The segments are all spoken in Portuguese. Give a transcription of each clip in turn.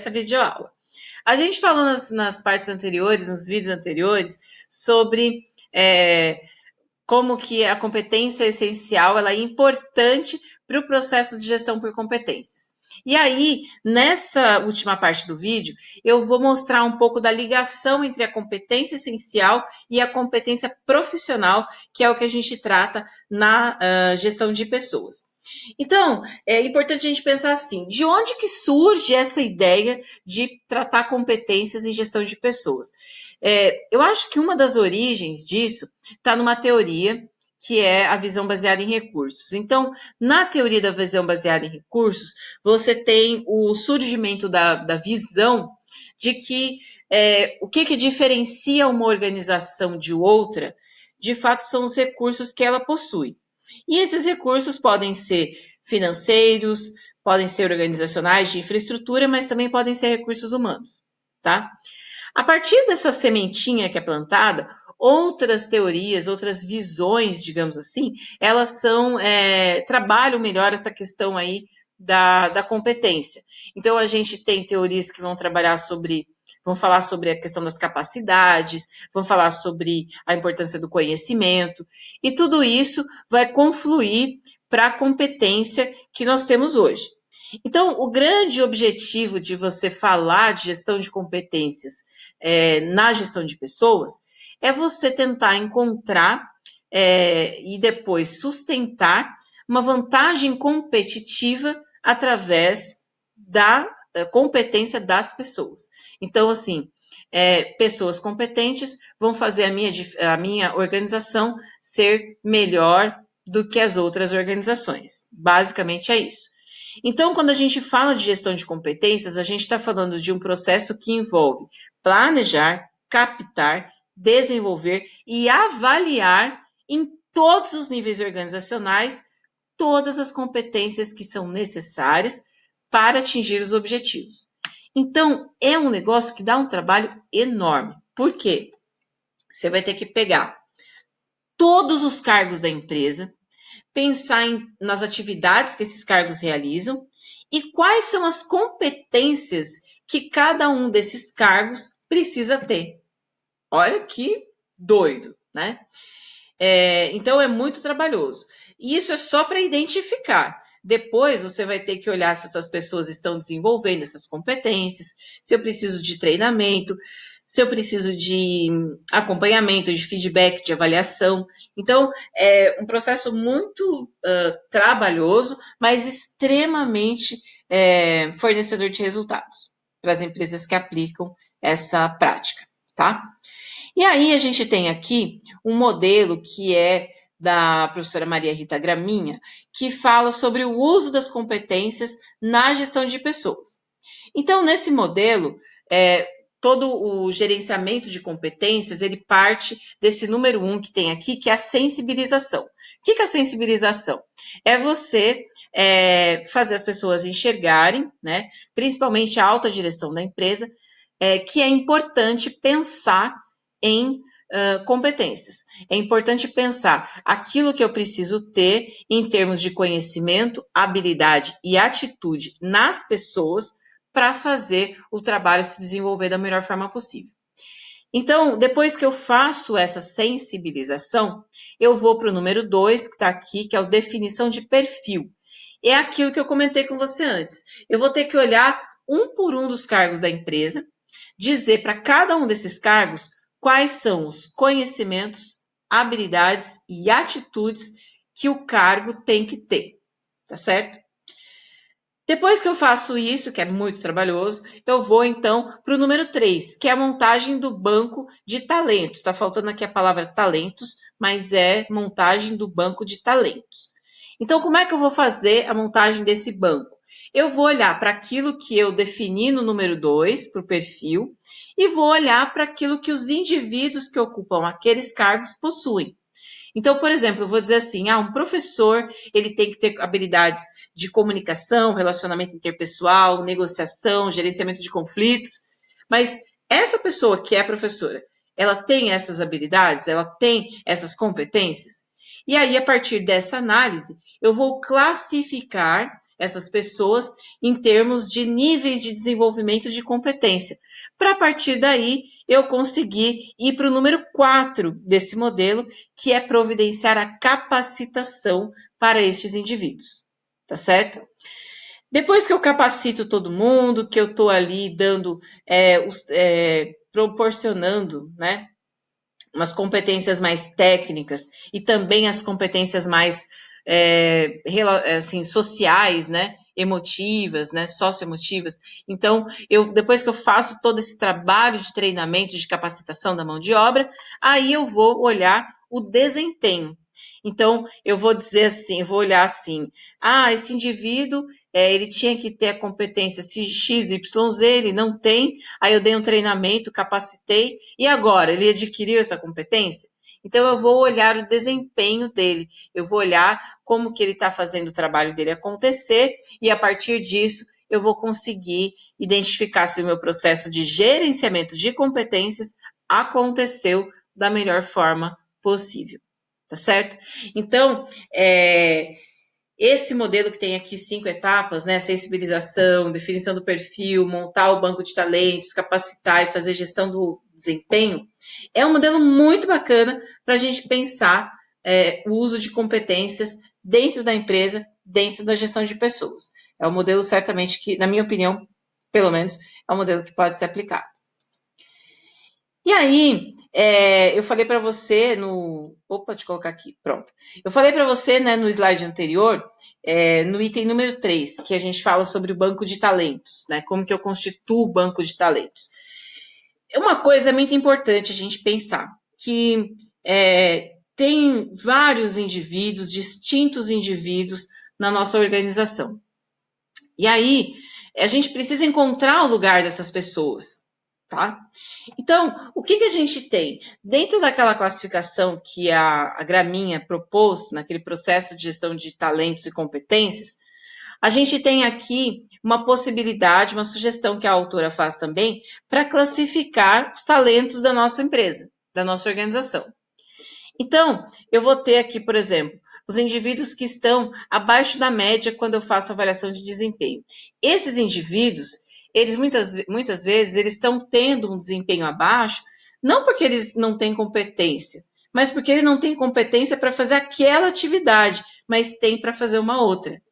essa videoaula. A gente falou nas partes anteriores, nos vídeos anteriores, sobre como que a competência essencial ela é importante para o processo de gestão por competências. E aí, nessa última parte do vídeo, eu vou mostrar um pouco da ligação entre a competência essencial e a competência profissional, que é o que a gente trata na gestão de pessoas. Então, é importante a gente pensar assim, de onde que surge essa ideia de tratar competências em gestão de pessoas? Eu acho que uma das origens disso está numa teoria que é a visão baseada em recursos. Então, na teoria da visão baseada em recursos, você tem o surgimento da visão de que o que diferencia uma organização de outra, de fato, são os recursos que ela possui. E esses recursos podem ser financeiros, podem ser organizacionais, de infraestrutura, mas também podem ser recursos humanos, tá? A partir dessa sementinha que é plantada, outras teorias, outras visões, digamos assim, elas trabalham melhor essa questão aí da competência. Então, a gente tem teorias que vão falar sobre a questão das capacidades, vão falar sobre a importância do conhecimento, e tudo isso vai confluir para a competência que nós temos hoje. Então, o grande objetivo de você falar de gestão de competências na gestão de pessoas é você tentar encontrar e depois sustentar uma vantagem competitiva através da competência das pessoas. Então, assim, pessoas competentes vão fazer a minha organização ser melhor do que as outras organizações. Basicamente é isso. Então, quando a gente fala de gestão de competências, a gente está falando de um processo que envolve planejar, captar, desenvolver e avaliar em todos os níveis organizacionais todas as competências que são necessárias para atingir os objetivos. Então, é um negócio que dá um trabalho enorme. Por quê? Você vai ter que pegar todos os cargos da empresa, pensar nas atividades que esses cargos realizam e quais são as competências que cada um desses cargos precisa ter. Olha que doido, né? Então, é muito trabalhoso. E isso é só para identificar. Depois, você vai ter que olhar se essas pessoas estão desenvolvendo essas competências, se eu preciso de treinamento, se eu preciso de acompanhamento, de feedback, de avaliação. Então, é um processo muito trabalhoso, mas extremamente fornecedor de resultados para as empresas que aplicam essa prática, tá? E aí a gente tem aqui um modelo que é da professora Maria Rita Graminha, que fala sobre o uso das competências na gestão de pessoas. Então, nesse modelo, todo o gerenciamento de competências, ele parte desse número 1 que tem aqui, que é a sensibilização. O que é a sensibilização? É você fazer as pessoas enxergarem, né, principalmente a alta direção da empresa, que é importante pensar em competências. É importante pensar aquilo que eu preciso ter em termos de conhecimento, habilidade e atitude nas pessoas para fazer o trabalho se desenvolver da melhor forma possível. Então, depois que eu faço essa sensibilização, eu vou para o número 2, que está aqui, que é a definição de perfil. É aquilo que eu comentei com você antes. Eu vou ter que olhar um por um dos cargos da empresa, dizer para cada um desses cargos quais são os conhecimentos, habilidades e atitudes que o cargo tem que ter, tá certo? Depois que eu faço isso, que é muito trabalhoso, eu vou então para o número 3, que é a montagem do banco de talentos. Está faltando aqui a palavra talentos, mas é montagem do banco de talentos. Então, como é que eu vou fazer a montagem desse banco? Eu vou olhar para aquilo que eu defini no número 2, para o perfil, e vou olhar para aquilo que os indivíduos que ocupam aqueles cargos possuem. Então, por exemplo, eu vou dizer assim, um professor, ele tem que ter habilidades de comunicação, relacionamento interpessoal, negociação, gerenciamento de conflitos, mas essa pessoa que é professora, ela tem essas habilidades, ela tem essas competências? E aí, a partir dessa análise, eu vou classificar essas pessoas em termos de níveis de desenvolvimento de competência. Para a partir daí, eu conseguir ir para o número 4 desse modelo, que é providenciar a capacitação para estes indivíduos. Tá certo? Depois que eu capacito todo mundo, que eu estou ali dando, proporcionando, né, umas competências mais técnicas e também as competências mais assim, sociais, né, emotivas, né, socioemotivas. Então, depois que eu faço todo esse trabalho de treinamento, de capacitação da mão de obra, aí eu vou olhar o desempenho. Então, eu vou dizer assim, eu vou olhar assim, esse indivíduo, ele tinha que ter a competência XYZ, ele não tem, aí eu dei um treinamento, capacitei, e agora? Ele adquiriu essa competência? Então, eu vou olhar o desempenho dele, eu vou olhar como que ele está fazendo o trabalho dele acontecer, e a partir disso, eu vou conseguir identificar se o meu processo de gerenciamento de competências aconteceu da melhor forma possível. Tá certo? Então, esse modelo que tem aqui 5 etapas, né? Sensibilização, definição do perfil, montar o banco de talentos, capacitar e fazer gestão do desempenho, é um modelo muito bacana para a gente pensar o uso de competências dentro da empresa, dentro da gestão de pessoas. É um modelo certamente que, na minha opinião, pelo menos, é um modelo que pode ser aplicado. E aí, eu falei para você no... Opa, deixa eu colocar aqui, pronto. Eu falei para você, né, no slide anterior, no item número 3, que a gente fala sobre o banco de talentos, né? Como que eu constituo o banco de talentos. Uma coisa muito importante a gente pensar, que tem vários indivíduos, distintos indivíduos na nossa organização. E aí, a gente precisa encontrar o lugar dessas pessoas, tá? Então, o que a gente tem? Dentro daquela classificação que a Graminha propôs, naquele processo de gestão de talentos e competências, a gente tem aqui uma possibilidade, uma sugestão que a autora faz também, para classificar os talentos da nossa empresa, da nossa organização. Então, eu vou ter aqui, por exemplo, os indivíduos que estão abaixo da média quando eu faço avaliação de desempenho. Esses indivíduos, eles muitas vezes, eles estão tendo um desempenho abaixo, não porque eles não têm competência, mas porque ele não tem competência para fazer aquela atividade, mas tem para fazer uma outra.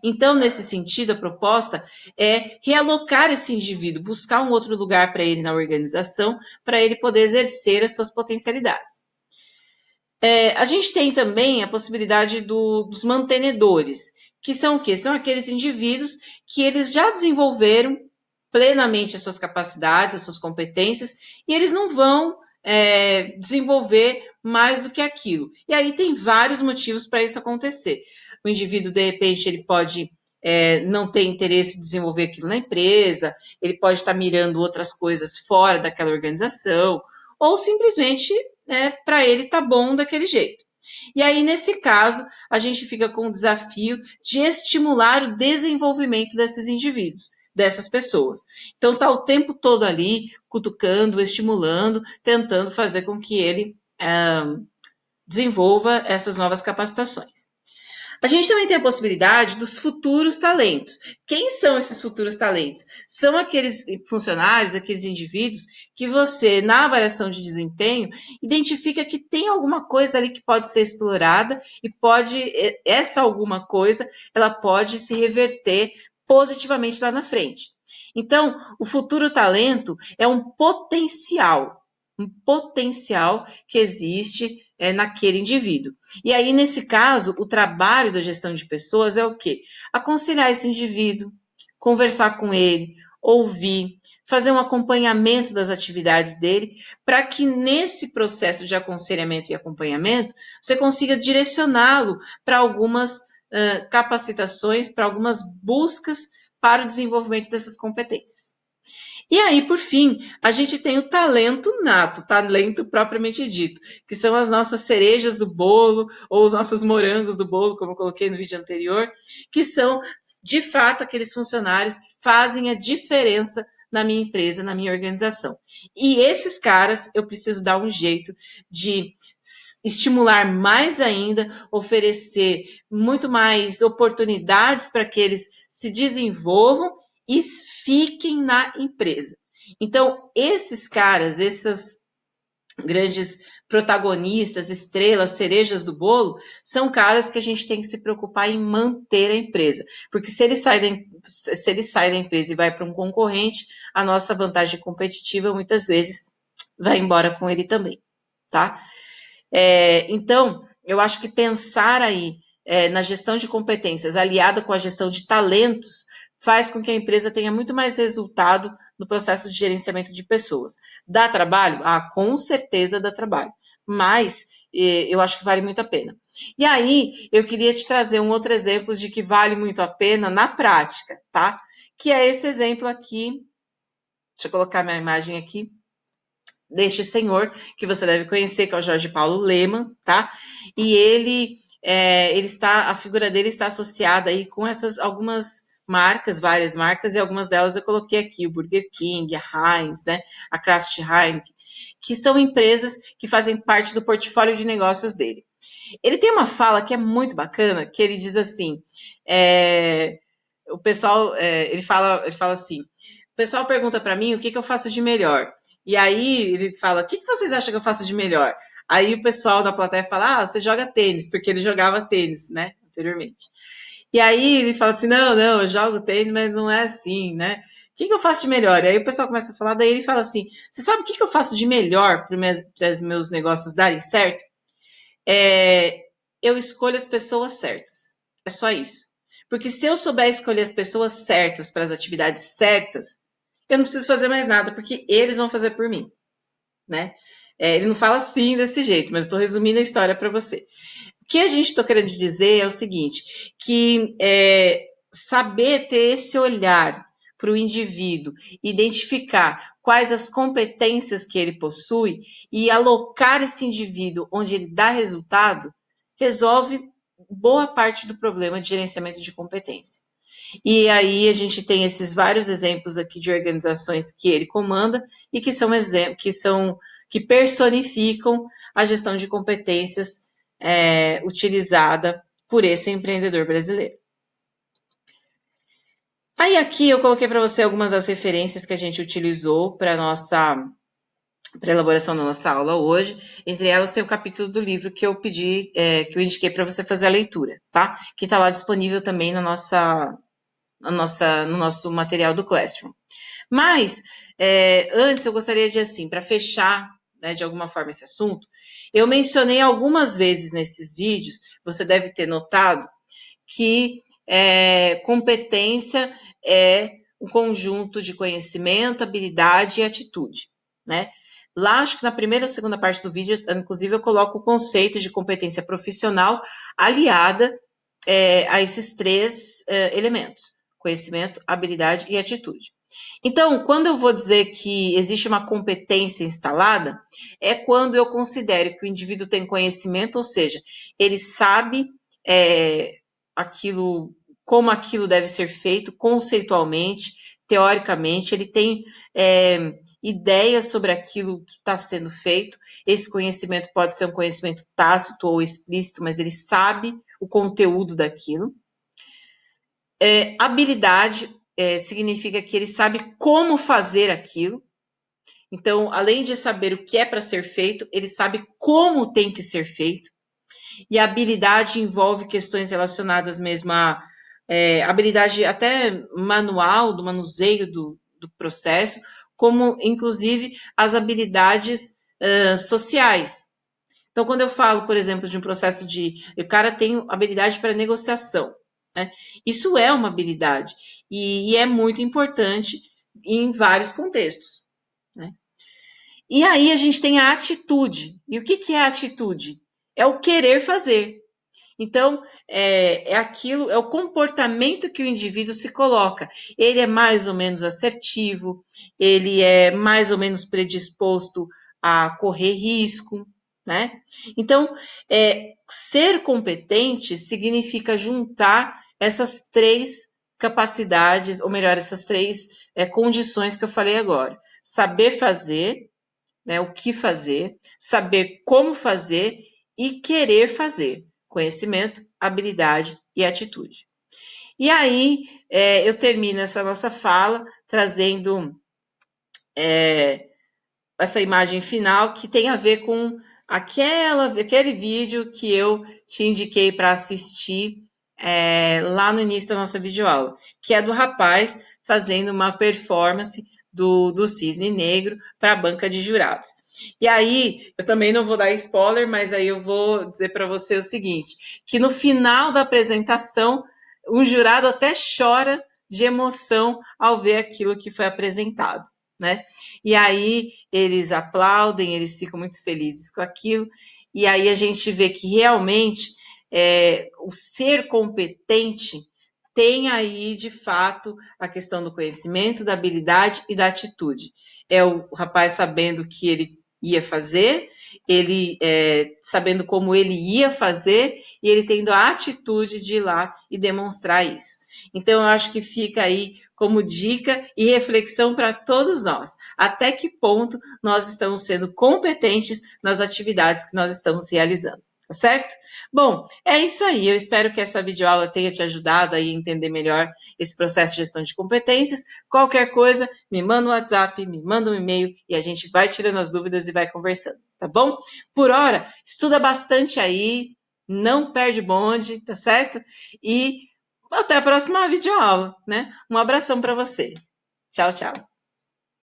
Então, nesse sentido, a proposta é realocar esse indivíduo, buscar um outro lugar para ele na organização, para ele poder exercer as suas potencialidades. A gente tem também a possibilidade dos mantenedores, que são o quê? São aqueles indivíduos que eles já desenvolveram plenamente as suas capacidades, as suas competências, e eles não vão desenvolver mais do que aquilo. E aí tem vários motivos para isso acontecer. O indivíduo, de repente, ele pode não ter interesse em desenvolver aquilo na empresa, ele pode estar mirando outras coisas fora daquela organização, ou simplesmente para ele tá bom daquele jeito. E aí, nesse caso, a gente fica com o desafio de estimular o desenvolvimento desses indivíduos, dessas pessoas. Então, tá o tempo todo ali, cutucando, estimulando, tentando fazer com que ele desenvolva essas novas capacitações. A gente também tem a possibilidade dos futuros talentos. Quem são esses futuros talentos? São aqueles funcionários, aqueles indivíduos que você, na avaliação de desempenho, identifica que tem alguma coisa ali que pode ser explorada e essa alguma coisa, ela pode se reverter positivamente lá na frente. Então, o futuro talento é um potencial que existe naquele indivíduo. E aí, nesse caso, o trabalho da gestão de pessoas é o quê? Aconselhar esse indivíduo, conversar com ele, ouvir, fazer um acompanhamento das atividades dele, para que nesse processo de aconselhamento e acompanhamento, você consiga direcioná-lo para algumas capacitações, para algumas buscas para o desenvolvimento dessas competências. E aí, por fim, a gente tem o talento nato, talento propriamente dito, que são as nossas cerejas do bolo ou os nossos morangos do bolo, como eu coloquei no vídeo anterior, que são, de fato, aqueles funcionários que fazem a diferença na minha empresa, na minha organização. E esses caras, eu preciso dar um jeito de estimular mais ainda, oferecer muito mais oportunidades para que eles se desenvolvam e fiquem na empresa. Então, esses caras, essas grandes protagonistas, estrelas, cerejas do bolo, são caras que a gente tem que se preocupar em manter a empresa. Porque se ele sai da empresa e vai para um concorrente, a nossa vantagem competitiva muitas vezes vai embora com ele também, tá? Então, eu acho que pensar aí na gestão de competências aliada com a gestão de talentos faz com que a empresa tenha muito mais resultado no processo de gerenciamento de pessoas. Dá trabalho? Ah, com certeza dá trabalho. Mas eu acho que vale muito a pena. E aí, eu queria te trazer um outro exemplo de que vale muito a pena na prática, tá? Que é esse exemplo aqui. Deixa eu colocar minha imagem aqui deste senhor, que você deve conhecer, que é o Jorge Paulo Lemann, tá? E a figura dele está associada aí com essas algumas marcas, várias marcas, e algumas delas eu coloquei aqui, o Burger King, a Heinz, né? A Kraft Heinz, que são empresas que fazem parte do portfólio de negócios dele. Ele tem uma fala que é muito bacana, que ele diz assim, o pessoal, ele fala assim, o pessoal pergunta para mim o que eu faço de melhor. E aí ele fala, o que vocês acham que eu faço de melhor? Aí o pessoal da plateia fala, você joga tênis, porque ele jogava tênis, né, anteriormente. E aí ele fala assim, não, eu jogo tênis, mas não é assim, né? O que eu faço de melhor? E aí o pessoal começa a falar, daí ele fala assim, você sabe o que eu faço de melhor para os meus negócios darem certo? Eu escolho as pessoas certas. É só isso. Porque se eu souber escolher as pessoas certas para as atividades certas, eu não preciso fazer mais nada, porque eles vão fazer por mim, né? Ele não fala assim desse jeito, mas estou resumindo a história para você. O que a gente está querendo dizer é o seguinte, que saber ter esse olhar para o indivíduo, identificar quais as competências que ele possui e alocar esse indivíduo onde ele dá resultado, resolve boa parte do problema de gerenciamento de competência. E aí a gente tem esses vários exemplos aqui de organizações que ele comanda e que são que personificam a gestão de competências utilizada por esse empreendedor brasileiro. Aí aqui eu coloquei para você algumas das referências que a gente utilizou para a elaboração da nossa aula hoje. Entre elas tem o capítulo do livro que eu pedi, que eu indiquei para você fazer a leitura, tá? Que está lá disponível também no nosso material do Classroom. Mas, antes eu gostaria de, assim, para fechar, né, de alguma forma esse assunto, eu mencionei algumas vezes nesses vídeos, você deve ter notado, que competência é um conjunto de conhecimento, habilidade e atitude, né? Lá, acho que na primeira ou segunda parte do vídeo, inclusive, eu coloco o conceito de competência profissional aliada a esses três elementos: conhecimento, habilidade e atitude. Então, quando eu vou dizer que existe uma competência instalada, é quando eu considero que o indivíduo tem conhecimento, ou seja, ele sabe como aquilo deve ser feito conceitualmente, teoricamente, ele tem ideias sobre aquilo que está sendo feito. Esse conhecimento pode ser um conhecimento tácito ou explícito, mas ele sabe o conteúdo daquilo. Habilidade significa que ele sabe como fazer aquilo. Então, além de saber o que é para ser feito, ele sabe como tem que ser feito. E a habilidade envolve questões relacionadas mesmo à habilidade até manual, do manuseio do processo, como inclusive as habilidades sociais. Então, quando eu falo, por exemplo, de um processo o cara tem habilidade para negociação, né? Isso é uma habilidade e é muito importante em vários contextos, né? E aí a gente tem a atitude. E o que é a atitude? É o querer fazer. Então, é o comportamento que o indivíduo se coloca. Ele é mais ou menos assertivo, ele é mais ou menos predisposto a correr risco, né? Então, ser competente significa juntar essas três capacidades, ou melhor, essas 3 condições que eu falei agora. Saber fazer, né, o que fazer, saber como fazer e querer fazer. Conhecimento, habilidade e atitude. E aí, eu termino essa nossa fala trazendo essa imagem final que tem a ver com aquele vídeo que eu te indiquei para assistir lá no início da nossa videoaula, que é do rapaz fazendo uma performance do Cisne Negro para a banca de jurados. E aí, eu também não vou dar spoiler, mas aí eu vou dizer para você o seguinte, que no final da apresentação, um jurado até chora de emoção ao ver aquilo que foi apresentado, né? E aí eles aplaudem, eles ficam muito felizes com aquilo, e aí a gente vê que realmente o ser competente tem aí, de fato, a questão do conhecimento, da habilidade e da atitude. É o rapaz sabendo o que ele ia fazer, ele sabendo como ele ia fazer, e ele tendo a atitude de ir lá e demonstrar isso. Então, eu acho que fica aí como dica e reflexão para todos nós. Até que ponto nós estamos sendo competentes nas atividades que nós estamos realizando, tá certo? Bom, é isso aí. Eu espero que essa videoaula tenha te ajudado a entender melhor esse processo de gestão de competências. Qualquer coisa, me manda um WhatsApp, me manda um e-mail e a gente vai tirando as dúvidas e vai conversando, tá bom? Por hora, estuda bastante aí, não perde bonde, tá certo? E até a próxima videoaula, né? Um abração para você. Tchau, tchau.